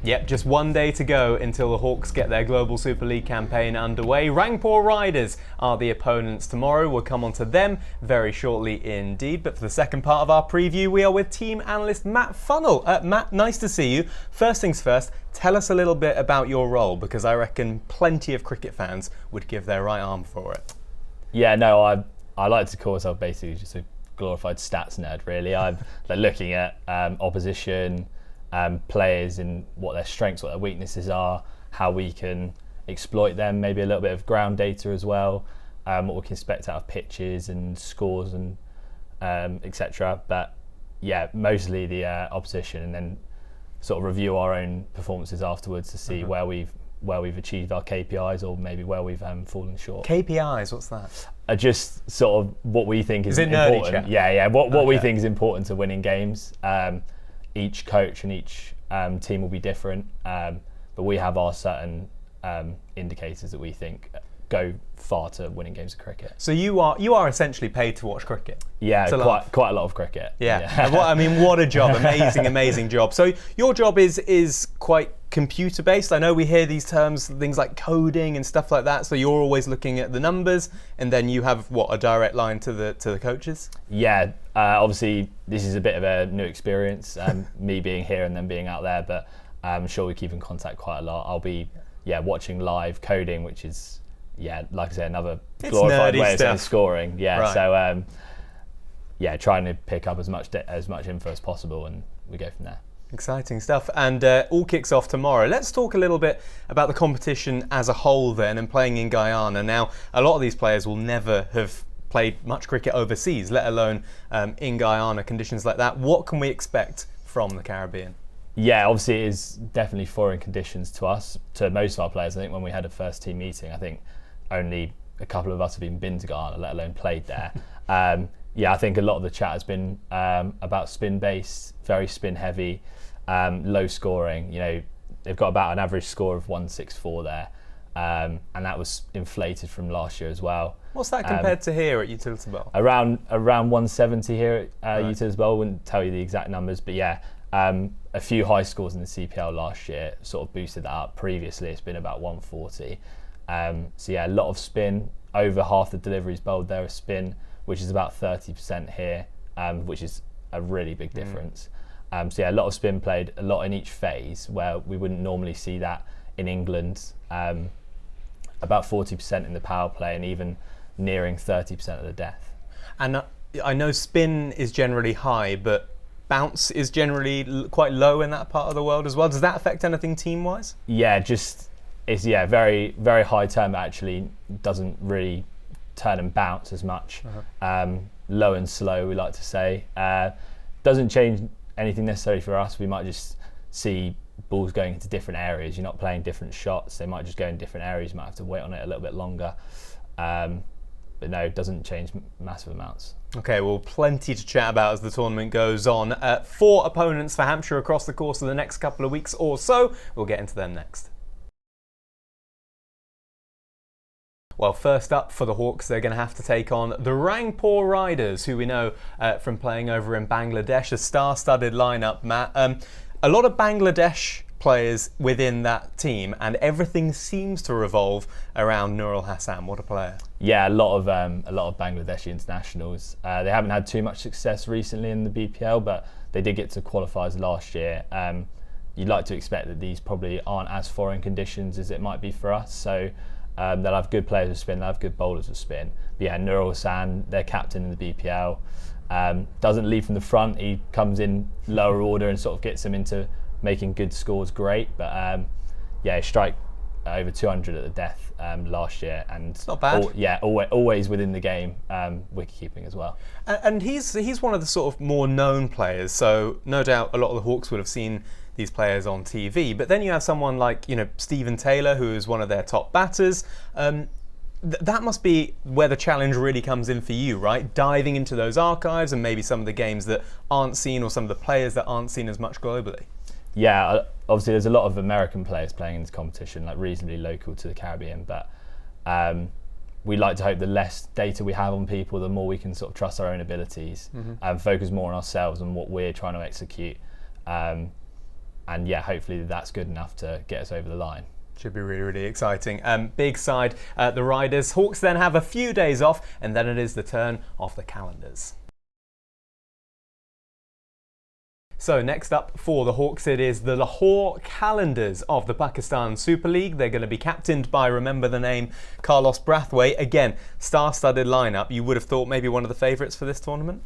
Yep, just one day to go until the Hawks get their Global Super League campaign underway. Rangpur Riders are the opponents tomorrow. We'll come on to them very shortly indeed. But for the second part of our preview, we are with team analyst Matt Funnell. Matt, nice to see you. First things first, tell us a little bit about your role, because I reckon plenty of cricket fans would give their right arm for it. Yeah, no, I like to call myself basically just a glorified stats nerd, really. I'm looking at opposition, players and what their strengths, what their weaknesses are, how we can exploit them, maybe a little bit of ground data as well, what we can expect out of pitches and scores and etc. But yeah, mostly the opposition, and then sort of review our own performances afterwards to see where we've achieved our KPIs or maybe where we've fallen short. KPIs, what's that? Just sort of what we think is it important. Nerdy chat? Yeah. What we think is important to winning games. Each coach and each team will be different, but we have our certain indicators that we think go far to winning games of cricket. So you are essentially paid to watch cricket. Yeah, quite a lot of cricket. Yeah. What a job! Amazing job. So your job is quite computer based. I know we hear these terms, things like coding and stuff like that. So you're always looking at the numbers, and then you have a direct line to the coaches. Yeah. Obviously, this is a bit of a new experience, me being here and then being out there. But I'm sure we keep in contact quite a lot. I'll be watching live coding, which is like I say, another glorified way of saying scoring. Yeah. Right. So trying to pick up as much info as possible, and we go from there. Exciting stuff, and all kicks off tomorrow. Let's talk a little bit about the competition as a whole then, and playing in Guyana. Now, a lot of these players will never have played much cricket overseas, let alone in Guyana, conditions like that. What can we expect from the Caribbean? Yeah, obviously it is definitely foreign conditions to us, to most of our players. I think when we had a first team meeting, I think only a couple of us have even been to Guyana, let alone played there. I think a lot of the chat has been about spin-based, very spin-heavy, low scoring. You know, they've got about an average score of 164 there, and that was inflated from last year as well. What's that compared to here at Utility Bowl? Around 170 here at Utility Bowl. I wouldn't tell you the exact numbers, but a few high scores in the CPL last year sort of boosted that up. Previously, it's been about 140. A lot of spin. Over half the deliveries bowled there are spin, which is about 30% here, which is a really big difference. A lot of spin played, a lot in each phase, where we wouldn't normally see that in England. About 40% in the power play, and even nearing 30% of the death. And I know spin is generally high, but bounce is generally quite low in that part of the world as well. Does that affect anything team-wise? Yeah, it's very, very high turn, but actually doesn't really turn and bounce as much. Low and slow, we like to say. Doesn't change anything necessarily for us. We might just see balls going into different areas. You're not playing different shots. They might just go in different areas. You might have to wait on it a little bit longer. But no, it doesn't change massive amounts. Okay, well, plenty to chat about as the tournament goes on. 4 opponents for Hampshire across the course of the next couple of weeks or so. We'll get into them next. Well, first up for the Hawks, they're going to have to take on the Rangpur Riders, who we know from playing over in Bangladesh, a star-studded lineup, Matt. A lot of Bangladesh players within that team, and everything seems to revolve around Nurul Hassan. What a player! Yeah, a lot of Bangladeshi internationals. They haven't had too much success recently in the BPL, but they did get to qualifiers last year. You'd like to expect that these probably aren't as foreign conditions as it might be for us. So they'll have good players with spin, they'll have good bowlers with spin. But yeah, Nurul Hassan, their captain in the BPL, doesn't lead from the front. He comes in lower order and sort of gets them into making good scores great. But he struck over 200 at the death last year, and it's not bad. Always within the game, wicket keeping as well. And he's one of the sort of more known players. So no doubt a lot of the Hawks would have seen these players on TV. But then you have someone like Stephen Taylor, who is one of their top batters. That must be where the challenge really comes in for you, right? Diving into those archives and maybe some of the games that aren't seen, or some of the players that aren't seen as much globally. Yeah, obviously there's a lot of American players playing in this competition, like reasonably local to the Caribbean, but we like to hope the less data we have on people, the more we can sort of trust our own abilities and focus more on ourselves and what we're trying to execute. and yeah, hopefully that's good enough to get us over the line. Should be really, really exciting. Big side, the Riders. Hawks then have a few days off, and then it is the turn of the Calendars. So next up for the Hawks, it is the Lahore Calendars of the Pakistan Super League. They're going to be captained by, remember the name, Carlos Brathwaite. Again, star-studded lineup. You would have thought maybe one of the favourites for this tournament?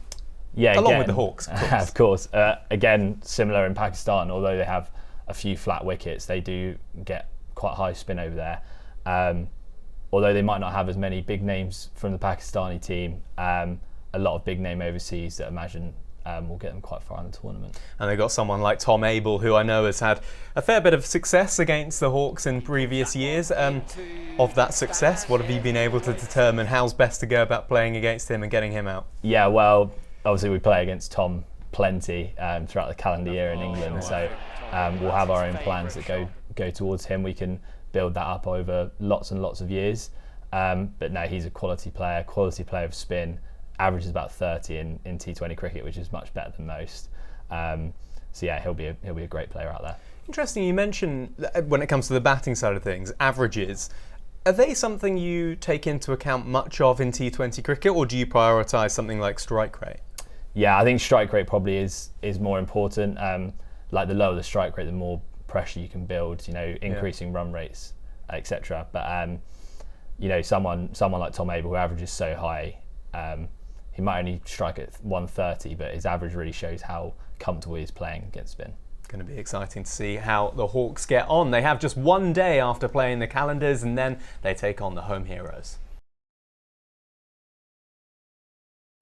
Yeah, along with the Hawks, of course. Again, similar in Pakistan, although they have a few flat wickets, they do get quite high spin over there. Although they might not have as many big names from the Pakistani team, a lot of big name overseas that I imagine will get them quite far in the tournament. And they've got someone like Tom Abel, who I know has had a fair bit of success against the Hawks in previous years. Of that success, what have you been able to determine? How's best to go about playing against him and getting him out? Yeah, well, obviously we play against Tom plenty throughout the calendar year in England, so we'll have our own plans that go towards him. We can build that up over lots and lots of years. But no, he's a quality player of spin, averages about 30 in T20 cricket, which is much better than most. So yeah, he'll be a great player out there. Interesting, you mentioned when it comes to the batting side of things, averages. Are they something you take into account much of in T20 cricket, or do you prioritise something like strike rate? Yeah, I think strike rate probably is more important. Like the lower the strike rate, the more pressure you can build, increasing run rates, etc. But someone like Tom Abel, who averages so high, he might only strike at 130, but his average really shows how comfortable he is playing against spin. Going to be exciting to see how the Hawks get on. They have just one day after playing the Calendars, and then they take on the home heroes.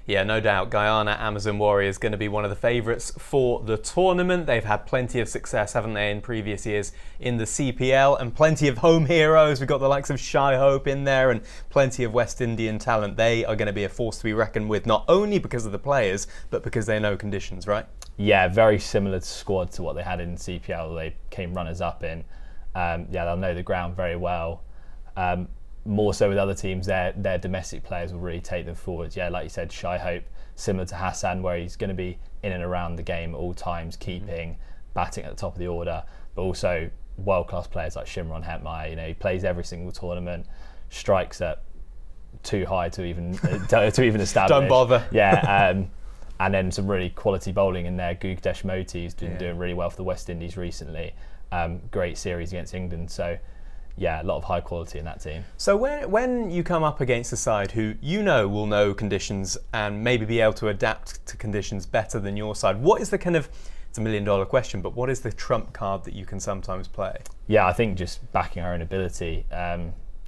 Yeah, no doubt, Guyana Amazon Warriors going to be one of the favourites for the tournament. They've had plenty of success, haven't they, in previous years in the CPL, and plenty of home heroes. We've got the likes of Shai Hope in there and plenty of West Indian talent. They are going to be a force to be reckoned with, not only because of the players, but because they know conditions, right? Yeah, very similar squad to what they had in CPL. They came runners-up in. They'll know the ground very well. More so with other teams, their domestic players will really take them forwards. Yeah, like you said, Shai Hope, similar to Hassan, where he's going to be in and around the game at all times, keeping, batting at the top of the order, but also world-class players like Shimron Hetmyer. He plays every single tournament, strikes at too high to even establish. Don't bother. Yeah, and then some really quality bowling in there. Gugdesh Moti's been doing really well for the West Indies recently. Great series against England. So yeah, a lot of high quality in that team. So when you come up against a side who will know conditions and maybe be able to adapt to conditions better than your side, what is the kind of, it's $1 million question, but what is the trump card that you can sometimes play? Yeah, I think just backing our own ability.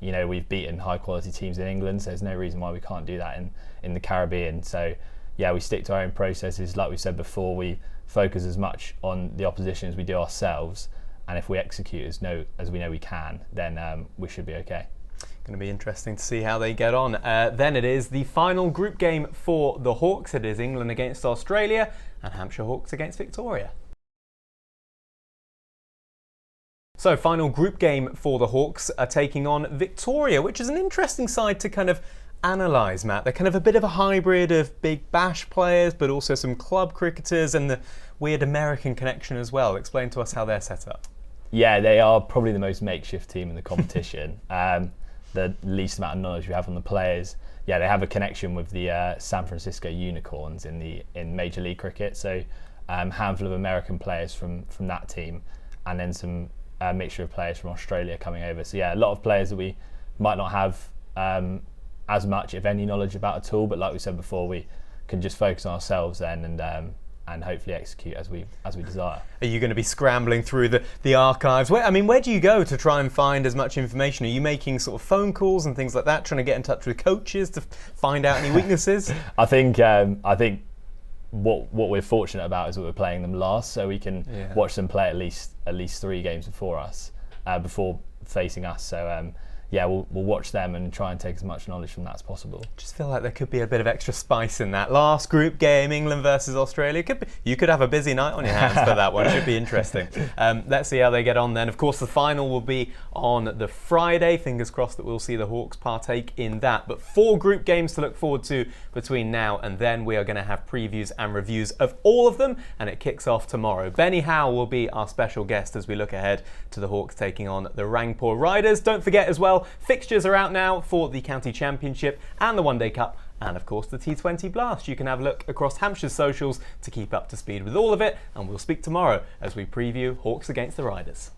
We've beaten high quality teams in England, so there's no reason why we can't do that in the Caribbean. So yeah, we stick to our own processes. Like we said before, we focus as much on the opposition as we do ourselves. And if we execute as we know we can, then we should be okay. Going to be interesting to see how they get on. Then it is the final group game for the Hawks. It is England against Australia and Hampshire Hawks against Victoria. So final group game for the Hawks are taking on Victoria, which is an interesting side to kind of analyse, Matt. They're kind of a bit of a hybrid of big bash players, but also some club cricketers and the weird American connection as well. Explain to us how they're set up. Yeah, they are probably the most makeshift team in the competition. The least amount of knowledge we have on the players. Yeah, they have a connection with the San Francisco Unicorns in Major League Cricket. So handful of American players from that team, and then some mixture of players from Australia coming over. So yeah, a lot of players that we might not have as much, if any, knowledge about at all. But like we said before, we can just focus on ourselves then and hopefully execute as we desire. Are you going to be scrambling through the archives? Where do you go to try and find as much information? Are you making sort of phone calls and things like that, trying to get in touch with coaches to find out any weaknesses? I think what we're fortunate about is that we're playing them last, so we can watch them play at least 3 games before facing us. So we'll watch them and try and take as much knowledge from that as possible. Just feel like there could be a bit of extra spice in that last group game, England versus Australia. You could have a busy night on your hands for that one. Should be interesting. Let's see how they get on then. Of course, the final will be on the Friday. Fingers crossed that we'll see the Hawks partake in that. But 4 group games to look forward to between now and then. We are going to have previews and reviews of all of them, and it kicks off tomorrow. Benny Howe will be our special guest as we look ahead to the Hawks taking on the Rangpur Riders. Don't forget as well, fixtures are out now for the County Championship and the One Day Cup, and of course the T20 Blast. You can have a look across Hampshire's socials to keep up to speed with all of it, and we'll speak tomorrow as we preview Hawks against the Riders.